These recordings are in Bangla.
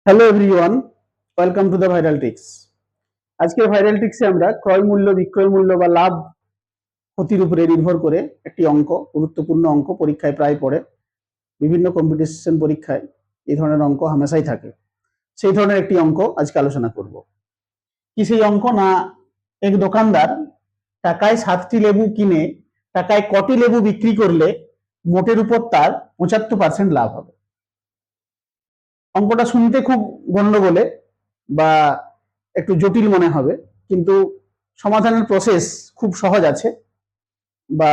Hello everyone, welcome to the viral ticks. আজকের ভাইরাল টিক্সে আমরা ক্রয় মূল্য, বিক্রয় মূল্য বা লাভ ক্ষতির উপরে নির্ভর করে একটি অঙ্ক, গুরুত্বপূর্ণ অঙ্ক, পরীক্ষায় প্রায় পড়ে, বিভিন্ন কম্পিটিশন পরীক্ষায় এই ধরনের অঙ্ক হামেশাই থাকে। সেই ধরনের একটি অঙ্ক আজকে আলোচনা করব। কি সেই অঙ্ক? না, এক দোকানদার টাকায় 7টি লেবু কিনে টাকায় কটি লেবু বিক্রি করলে মোটের উপর তার 75% লাভ হবে। অঙ্কটা শুনতে খুব গন্ডগোলে বা একটু জটিল মনে হবে, কিন্তু সমাধানের প্রসেস খুব সহজ আছে বা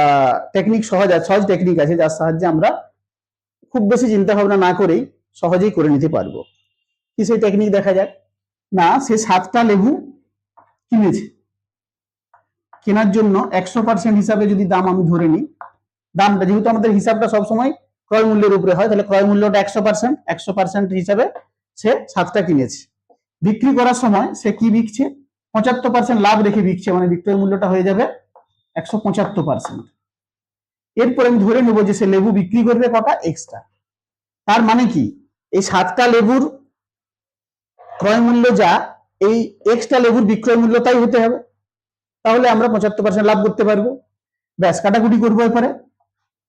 টেকনিক সহজ টেকনিক আছে, যার সাহায্যে আমরা খুব বেশি চিন্তা ভাবনা না করেই সহজেই করে নিতে পারবো। কি সেই টেকনিক? দেখা যাক। না, সে 7টা লেবু কিনেছে। কেনার জন্য 100% হিসাবে যদি দাম আমি ধরে নিই, দামটা যেহেতু আমাদের হিসাবটা সবসময় ক্রয় মূল্যের উপরে হয়, তাহলে ক্রয় মূল্যটা 100% হিসাবে সে 7টা কিনেছে। বিক্রি করার সময় সে কি বিকছে? 75% লাভ রেখে বিকছে, মানে বিক্রয় মূল্যটা হয়ে যাবে 175%। এরপরে আমি ধরে নেবো যে সে লেবু বিক্রি করবে কটা? এক্সট্রা। তার মানে কি, এই 7টা লেবুর ক্রয় মূল্য যা, এই এক্সট্রা লেবুর বিক্রয় মূল্য তাই হতে হবে। তাহলে আমরা 75% লাভ করতে পারবো। ব্যাস, কাটাকুটি করবো এরপরে।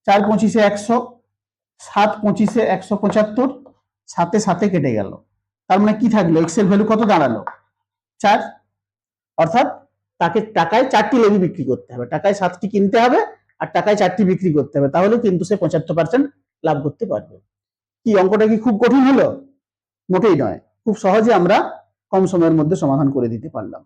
4 পঁচিশে 100, 7 পঁচিশে 175, 7 7 কেটে গেল। তার মানে কি থাকলো? এক্স এর ভ্যালু কত দাঁড়ালো? 4। অর্থাৎ তাকে টাকায় 4টি লেবু বিক্রি করতে হবে, টাকায় 7টি কিনতে হবে আর টাকায় 4টি বিক্রি করতে হবে, তাহলে কিন্তু সে 75% লাভ করতে পারবে। কি অঙ্কটা কি খুব কঠিন হলো? মোটেই নয়, খুব সহজে আমরা কম সময়ের মধ্যে সমাধান করে দিতে পারলাম।